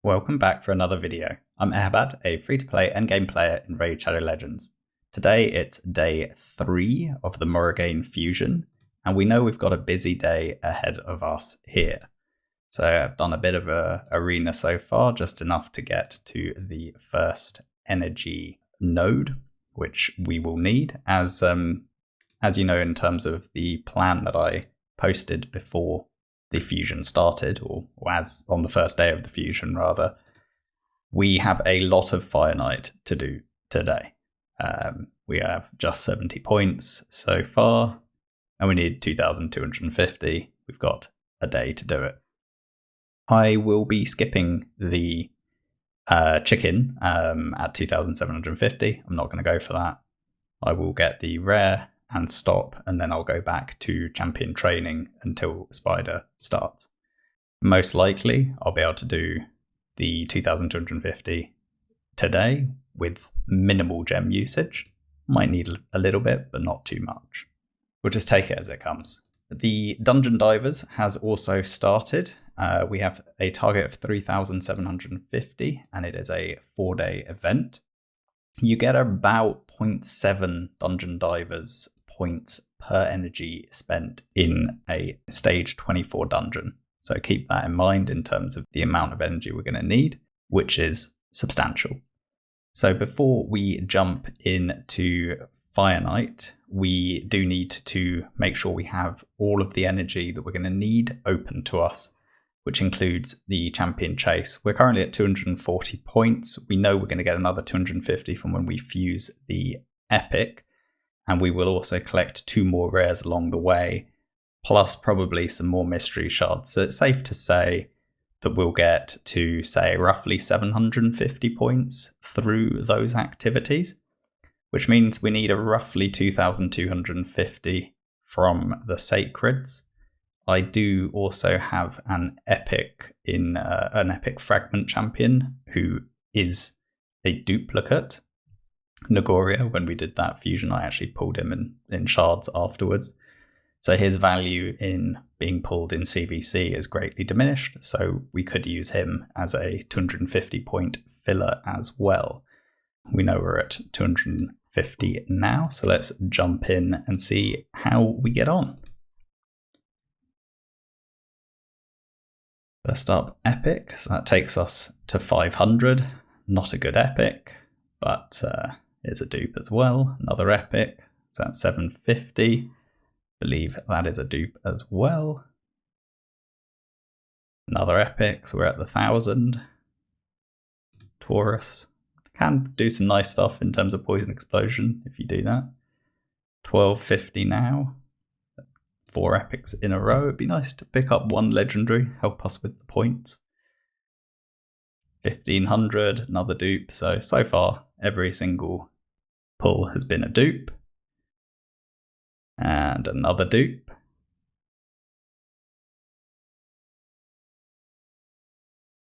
Welcome back for another video. I'm Eharbad, a free-to-play endgame player in Raid Shadow Legends. Today it's day 3 of the Morrigaine fusion, and we know we've got a busy day ahead of us here. So I've done a bit of a arena so far, just enough to get to the first energy node, which we will need as you know, in terms of the plan that I posted before the fusion started, or as on the first day of the fusion rather. We have a lot of Fire Knight to do today. We have just 70 points so far, and we need 2,250. We've got a day to do it. I will be skipping the chicken at 2,750. I'm not going to go for that. I will get the rare and stop, and then I'll go back to champion training until Spider starts. Most likely, I'll be able to do the 2,250 today with minimal gem usage. Might need a little bit, but not too much. We'll just take it as it comes. The Dungeon Divers has also started. We have a target of 3,750, and it is a 4-day event. You get about 0.7 Dungeon Divers points per energy spent in a stage 24 dungeon. So keep that in mind in terms of the amount of energy we're going to need, which is substantial. So before we jump into Fire Knight, we do need to make sure we have all of the energy that we're going to need open to us, which includes the champion chase. We're currently at 240 points. We know we're going to get another 250 from when we fuse the epic, and we will also collect 2 more rares along the way, plus probably some more mystery shards. So it's safe to say that we'll get to, say, roughly 750 points through those activities, which means we need a roughly 2,250 from the sacreds. I do also have an epic fragment champion who is a duplicate. Nagoria, when we did that fusion, I actually pulled him in shards afterwards. So his value in being pulled in CVC is greatly diminished, so we could use him as a 250 point filler as well. We know we're at 250 now, so let's jump in and see how we get on. First up, epic, so that takes us to 500. Not a good epic, but it's a dupe as well. Another epic, so that's 750. Believe that is a dupe as well. Another epic, so we're at the 1,000. Taurus can do some nice stuff in terms of poison explosion if you do that. 1,250 now. 4 epics in a row. It'd be nice to pick up 1 legendary, help us with the points. 1,500, another dupe. So far, every single pull has been a dupe. And another dupe.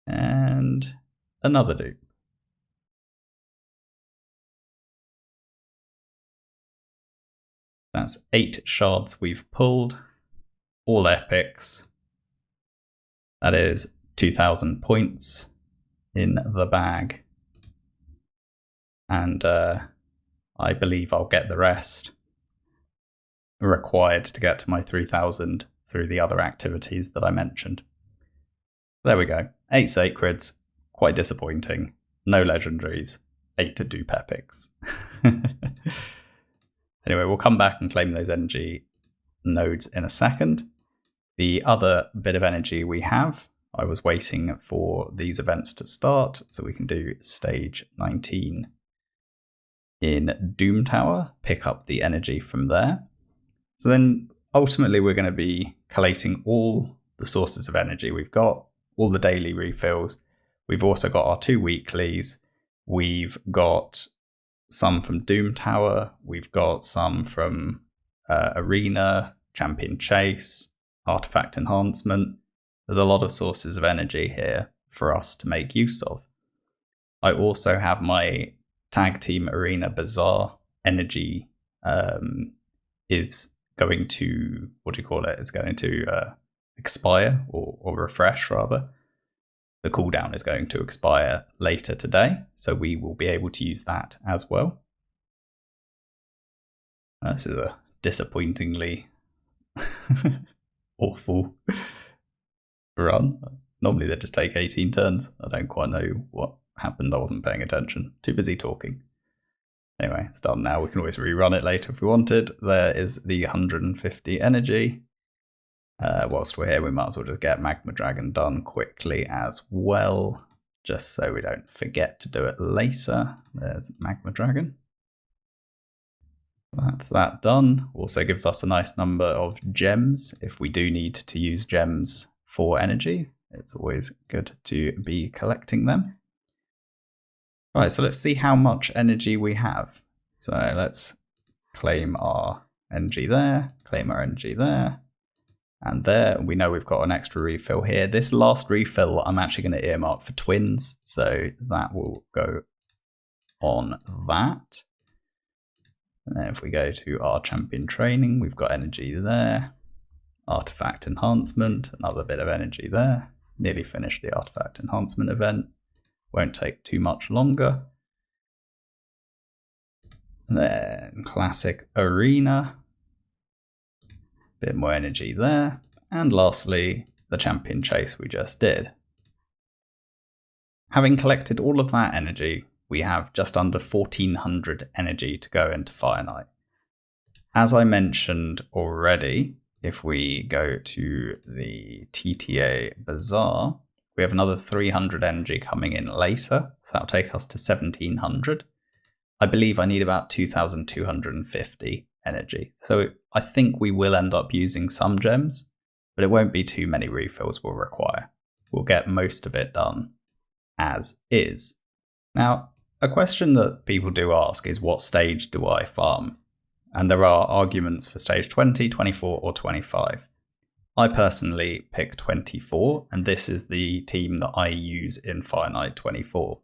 And another dupe. That's 8 shards we've pulled. All epics. That is 2,000 points in the bag. And I believe I'll get the rest required to get to my 3,000 through the other activities that I mentioned. There we go. 8 sacreds, quite disappointing. No legendaries, 8 to dupe epics. Anyway, we'll come back and claim those energy nodes in a second. The other bit of energy we have, I was waiting for these events to start so we can do stage 19 in Doom Tower, pick up the energy from there. So then ultimately we're going to be collating all the sources of energy we've got, all the daily refills. We've also got our 2 weeklies. We've got some from Doom Tower. We've got some from Arena, Champion Chase, Artifact Enhancement. There's a lot of sources of energy here for us to make use of. I also have my Tag Team Arena Bazaar energy is going to, it's going to expire or refresh rather. the cooldown is going to expire later today, so we will be able to use that as well. This is a disappointingly awful run. Normally they just take 18 turns. I don't quite know what happened. I wasn't paying attention. Too busy talking. Anyway, it's done now. We can always rerun it later if we wanted. There is the 150 energy. Whilst we're here, we might as well just get Magma Dragon done quickly as well, just so we don't forget to do it later. There's Magma Dragon. That's that done. Also gives us a nice number of gems if we do need to use gems for energy. It's always good to be collecting them. Right, so let's see how much energy we have. So let's claim our energy there, claim our energy there. And there, we know we've got an extra refill here. This last refill, I'm actually going to earmark for twins. So that will go on that. And then if we go to our champion training, we've got energy there. Artifact enhancement, another bit of energy there. Nearly finished the artifact enhancement event. Won't take too much longer. And then classic arena. Bit more energy there. And lastly, the champion chase we just did. Having collected all of that energy, we have just under 1400 energy to go into Fire Knight. As I mentioned already, if we go to the TTA Bazaar, we have another 300 energy coming in later, so that'll take us to 1700. I believe I need about 2250 energy. So I think we will end up using some gems, but it won't be too many refills we'll require. We'll get most of it done as is. Now, a question that people do ask is, what stage do I farm? And there are arguments for stage 20, 24 or 25. I personally pick 24, and this is the team that I use in Fire Knight 24.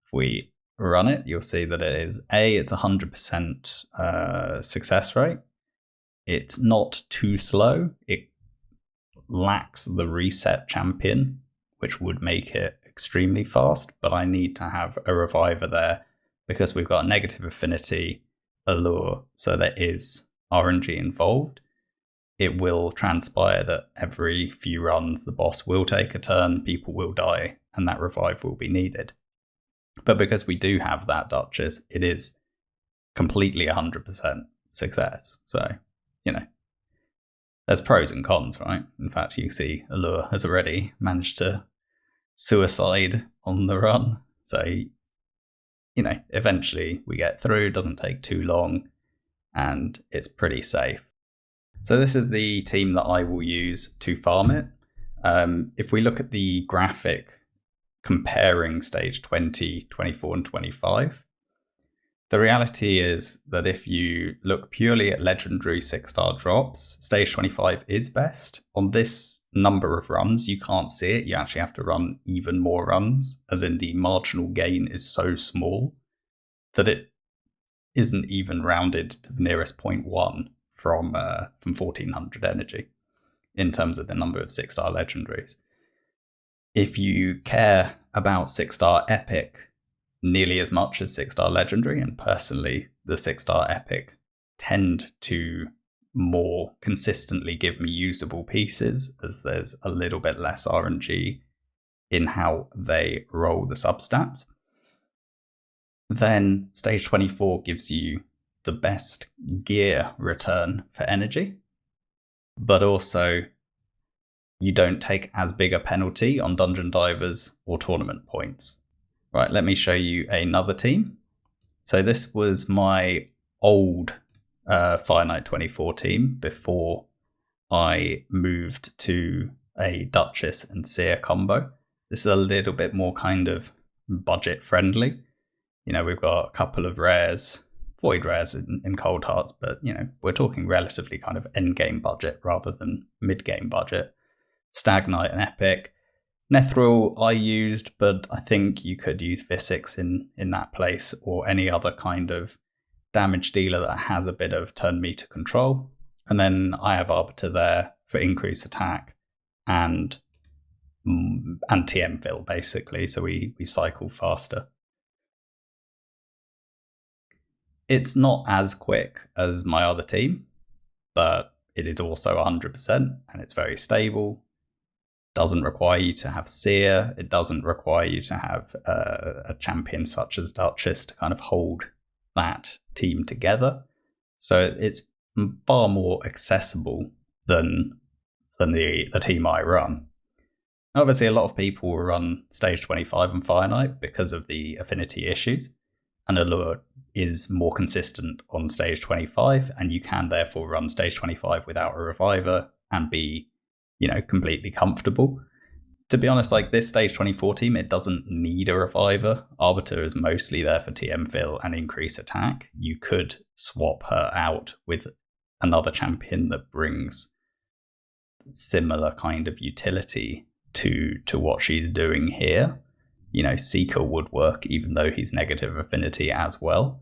If we run it, you'll see that it is it's 100% success rate. It's not too slow. It lacks the reset champion, which would make it extremely fast, but I need to have a reviver there because we've got a negative affinity allure, so there is RNG involved. It will transpire that every few runs the boss will take a turn, people will die, and that revive will be needed. But because we do have that Duchess, it is completely 100% success. So, there's pros and cons, right? In fact, you see Allure has already managed to suicide on the run. So, eventually we get through, doesn't take too long, and it's pretty safe. So this is the team that I will use to farm it. If we look at the graphic comparing stage 20, 24 and 25, the reality is that if you look purely at legendary 6-star drops, stage 25 is best. On this number of runs, you can't see it. You actually have to run even more runs, as in the marginal gain is so small that it isn't even rounded to the nearest 0.1 from 1400 energy in terms of the number of 6-star legendaries. If you care about 6-star epic nearly as much as 6-star legendary, and personally the 6-star epic tend to more consistently give me usable pieces, as there's a little bit less RNG in how they roll the substats, then stage 24 gives you the best gear return for energy, but also you don't take as big a penalty on dungeon divers or tournament points. Right, let me show you another team. So this was my old Fire Knight 24 team before I moved to a Duchess and Seer combo. This is a little bit more kind of budget friendly. We've got a couple of rares, void rares in Cold Hearts, but we're talking relatively kind of end game budget rather than mid game budget. Stag Knight and Epic. Nethril I used, but I think you could use Visix in that place, or any other kind of damage dealer that has a bit of turn meter control. And then I have Arbiter there for increased attack and and TM fill, basically, so we cycle faster. It's not as quick as my other team, but it is also 100%, and it's very stable. Doesn't require you to have Seer. It doesn't require you to have a champion such as Duchess to kind of hold that team together. So it's far more accessible than the team I run. Obviously, a lot of people will run Stage 25 and Fire Knight because of the affinity issues, and Allure is more consistent on Stage 25, and you can therefore run Stage 25 without a Reviver and be, completely comfortable. To be honest, like this Stage 24 team, it doesn't need a Reviver. Arbiter is mostly there for TM fill and increase attack. You could swap her out with another champion that brings similar kind of utility to what she's doing here. Seeker would work, even though he's negative affinity as well.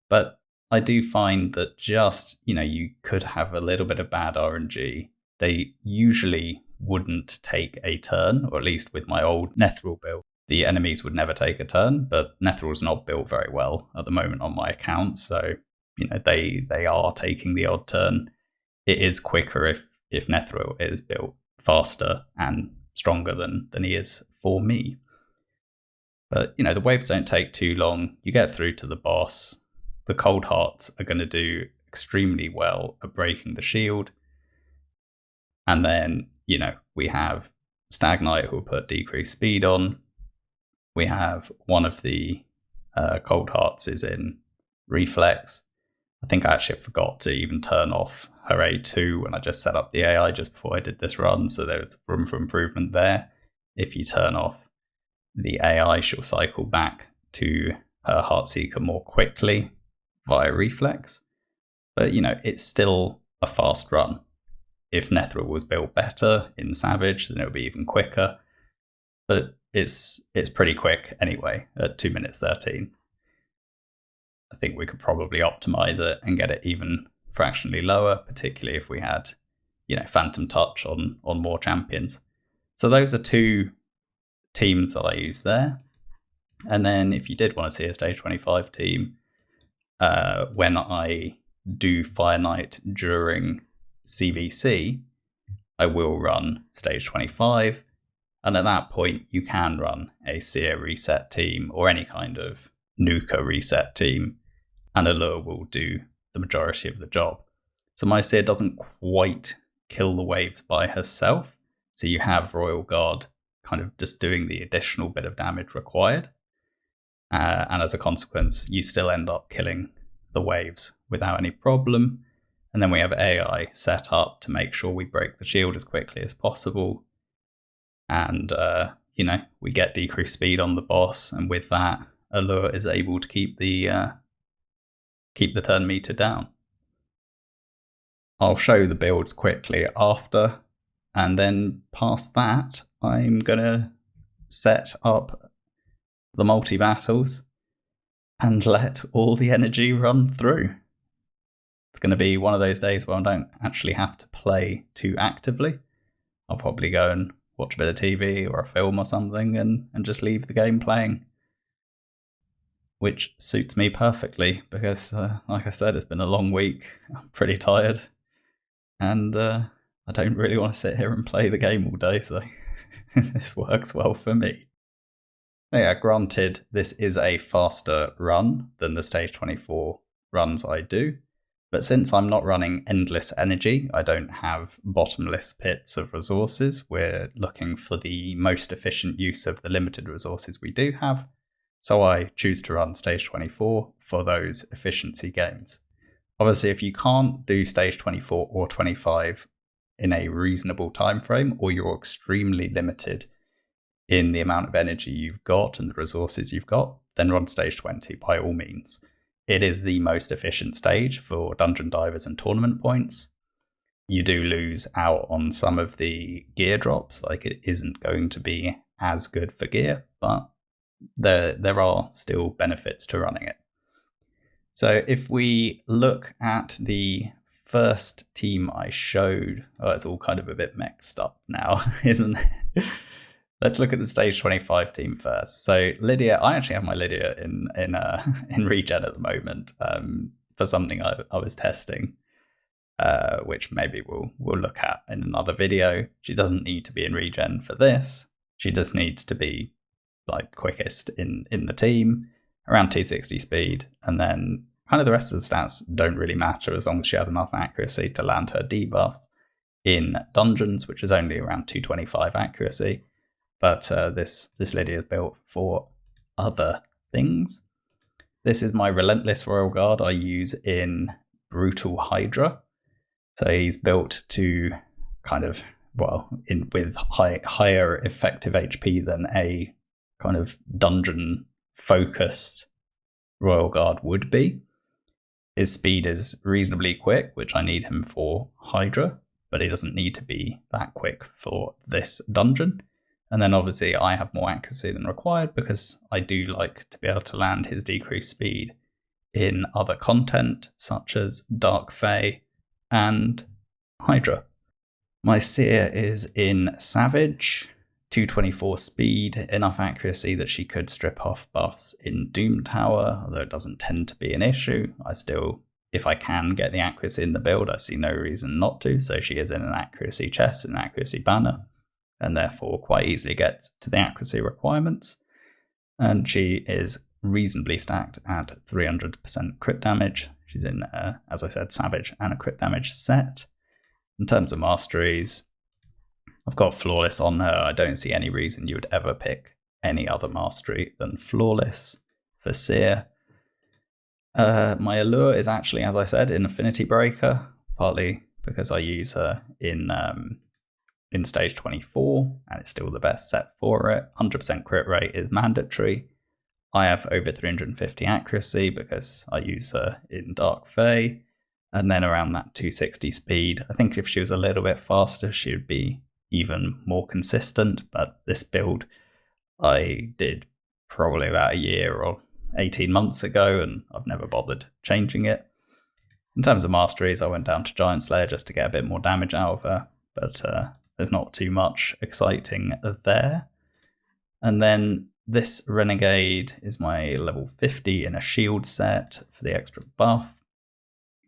But I do find that just, you could have a little bit of bad RNG. They usually wouldn't take a turn, or at least with my old Nethril build, the enemies would never take a turn, but Nethril's not built very well at the moment on my account, so, they are taking the odd turn. It is quicker if Nethril is built faster and stronger than he is for me. But, the waves don't take too long. You get through to the boss. The Cold Hearts are going to do extremely well at breaking the shield. And then, we have Stag Knight who will put decreased speed on. We have one of the Cold Hearts is in Reflex. I think I actually forgot to even turn off her A2 when I just set up the AI just before I did this run, so there's room for improvement there. If you turn off the AI, she'll cycle back to her Heartseeker more quickly via Reflex. But, it's still a fast run. If Nethril was built better in Savage, then it would be even quicker. But it's pretty quick anyway at 2 minutes 13. I think we could probably optimize it and get it even fractionally lower, particularly if we had, Phantom Touch on more champions. So those are two teams that I use there. And then if you did want to see a Stage 25 team, when I do Fire Knight during CVC, I will run Stage 25. And at that point, you can run a Seer reset team or any kind of Nuka reset team, and Allure will do the majority of the job. So my Seer doesn't quite kill the waves by herself. So you have Royal Guard kind of just doing the additional bit of damage required. And as a consequence, you still end up killing the waves without any problem. And then we have AI set up to make sure we break the shield as quickly as possible. And, we get decreased speed on the boss. And with that, Allure is able to keep the turn meter down. I'll show the builds quickly after. And then past that, I'm going to set up the multi-battles and let all the energy run through. It's going to be one of those days where I don't actually have to play too actively. I'll probably go and watch a bit of TV or a film or something and just leave the game playing. Which suits me perfectly because, like I said, it's been a long week. I'm pretty tired. And I don't really want to sit here and play the game all day, so this works well for me. Yeah, granted, this is a faster run than the Stage 24 runs I do. But since I'm not running endless energy, I don't have bottomless pits of resources. We're looking for the most efficient use of the limited resources we do have. So I choose to run Stage 24 for those efficiency gains. Obviously, if you can't do Stage 24 or 25 in a reasonable time frame, or you're extremely limited in the amount of energy you've got and the resources you've got, then run Stage 20 by all means. It is the most efficient stage for dungeon divers and tournament points. You do lose out on some of the gear drops, like it isn't going to be as good for gear, but there are still benefits to running it. So if we look at the first team I showed, it's all kind of a bit mixed up now, isn't it? Let's look at the stage 25 team first. So Lydia, I actually have my Lydia in regen at the moment for something I was testing, which maybe we'll look at in another video. She doesn't need to be in regen for this. She just needs to be like quickest in the team, around 260 speed, and then kind of the rest of the stats don't really matter as long as she has enough accuracy to land her debuffs in dungeons, which is only around 225 accuracy. But this Lydia is built for other things. This is my Relentless Royal Guard I use in Brutal Hydra. So he's built to kind of, with higher effective HP than a kind of dungeon focused Royal Guard would be. His speed is reasonably quick, which I need him for Hydra, but he doesn't need to be that quick for this dungeon. And then obviously I have more accuracy than required because I do like to be able to land his decreased speed in other content such as Dark Fae and Hydra. My Seer is in Savage, 224 speed, enough accuracy that she could strip off buffs in Doom Tower, although it doesn't tend to be an issue. I still, if I can get the accuracy in the build, I see no reason not to, so she is in an accuracy chest, an accuracy banner, and therefore quite easily gets to the accuracy requirements. And she is reasonably stacked at 300% crit damage. She's in, as I said, Savage and a crit damage set. In terms of masteries, I've got Flawless on her. I don't see any reason you would ever pick any other mastery than Flawless for Seer. My Allure is actually, as I said, in Affinity Breaker, partly because I use her in stage 24, and it's still the best set for it. 100% crit rate is mandatory. I have over 350 accuracy because I use her in Dark Fae, and then around that 260 speed. I think if she was a little bit faster, she would be even more consistent, but this build I did probably about a year or 18 months ago, and I've never bothered changing it. In terms of masteries, I went down to Giant Slayer just to get a bit more damage out of her, but there's not too much exciting there. And then this Renegade is my level 50 in a shield set for the extra buff.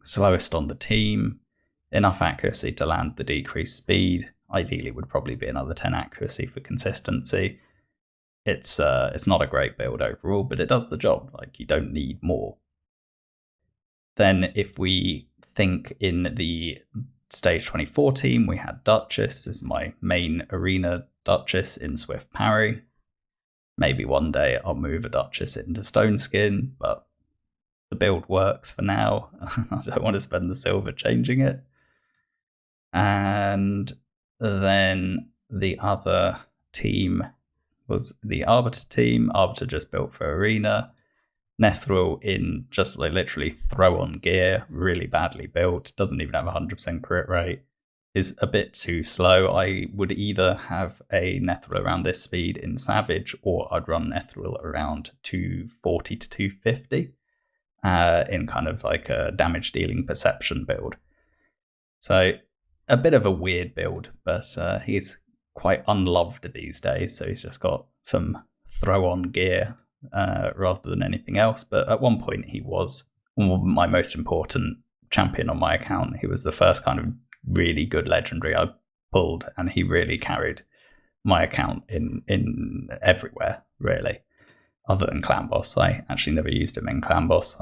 Slowest on the team, enough accuracy to land the decreased speed. Ideally would probably be another 10 accuracy for consistency. It's not a great build overall, but it does the job. Like, you don't need more. Then if we think in the stage 24 team, we had Duchess. This is my main arena Duchess in Swift Parry. Maybe one day I'll move a Duchess into Stone Skin, but the build works for now. I don't want to spend the silver changing it. And then the other team was the Arbiter team. Arbiter just built for arena. Nethril in just like literally throw on gear, really badly built, doesn't even have 100% crit rate, is a bit too slow. I would either have a Nethril around this speed in Savage, or I'd run Nethril around 240 to 250 in kind of like a damage dealing perception build. So a bit of a weird build, but he's quite unloved these days, so he's just got some throw on gear rather than anything else. But at one point he was my most important champion on my account. He was the first kind of really good legendary I pulled, and he really carried my account in everywhere, really. Other than Clan Boss, I actually never used him in Clan Boss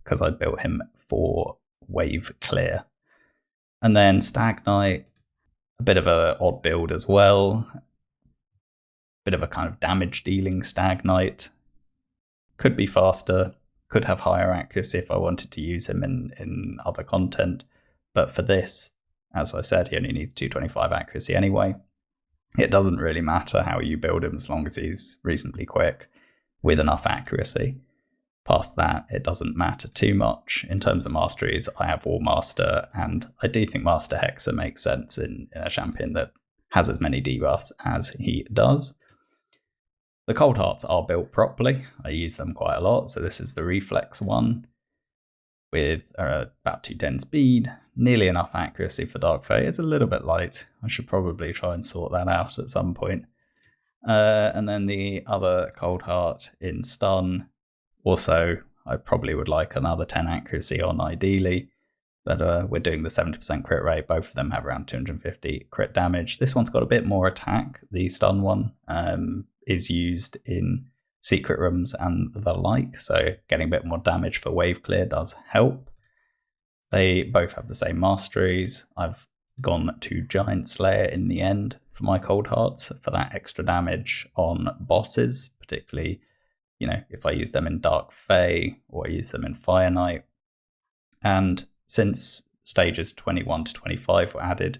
because I built him for wave clear. And then Stag Knight, a bit of an odd build as well. Bit of a kind of damage dealing Stag Knight. Could be faster, could have higher accuracy if I wanted to use him in other content. But for this, as I said, he only needs 225 accuracy anyway. It doesn't really matter how you build him as long as he's reasonably quick with enough accuracy. Past that, it doesn't matter too much. In terms of masteries, I have War Master, and I do think Master Hexer makes sense in a champion that has as many debuffs as he does. The Cold Hearts are built properly. I use them quite a lot, so this is the Reflex one. with about 210 speed, nearly enough accuracy for Dark Fae. It's a little bit light. I should probably try and sort that out at some point. And then the other Cold Heart in stun. Also, I probably would like another 10 accuracy on ideally, but we're doing the 70% crit rate. Both of them have around 250 crit damage. This one's got a bit more attack. The stun one is used in secret rooms and the like, so getting a bit more damage for wave clear does help. They both have the same masteries. I've gone to Giant Slayer in the end for my Cold Hearts for that extra damage on bosses, particularly, you know, if I use them in Dark Fae or I use them in Fire Knight. And since stages 21 to 25 were added,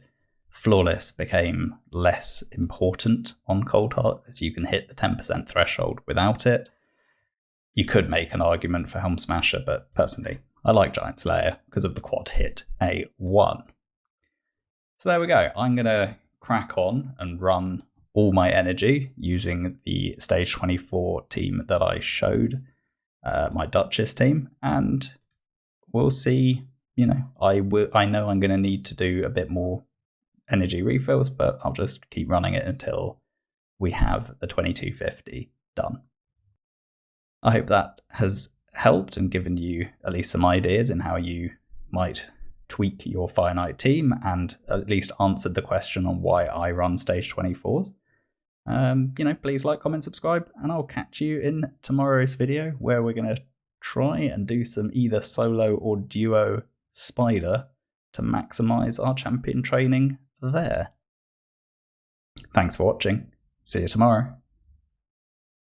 Flawless became less important on Cold Heart, as you can hit the 10% threshold without it. You could make an argument for Helm Smasher, but personally, I like Giant Slayer because of the quad hit A1. So there we go. I'm going to crack on and run all my energy using the stage 24 team that I showed, my Duchess team, and we'll see. You know, I know I'm going to need to do a bit more energy refills, but I'll just keep running it until we have the 2250 done. I hope that has helped and given you at least some ideas in how you might tweak your Fire Knight team, and at least answered the question on why I run stage 24s. You know, please like, comment, subscribe, and I'll catch you in tomorrow's video where we're going to try and do some either solo or duo spider to maximize our champion training there. Thanks for watching. See you tomorrow.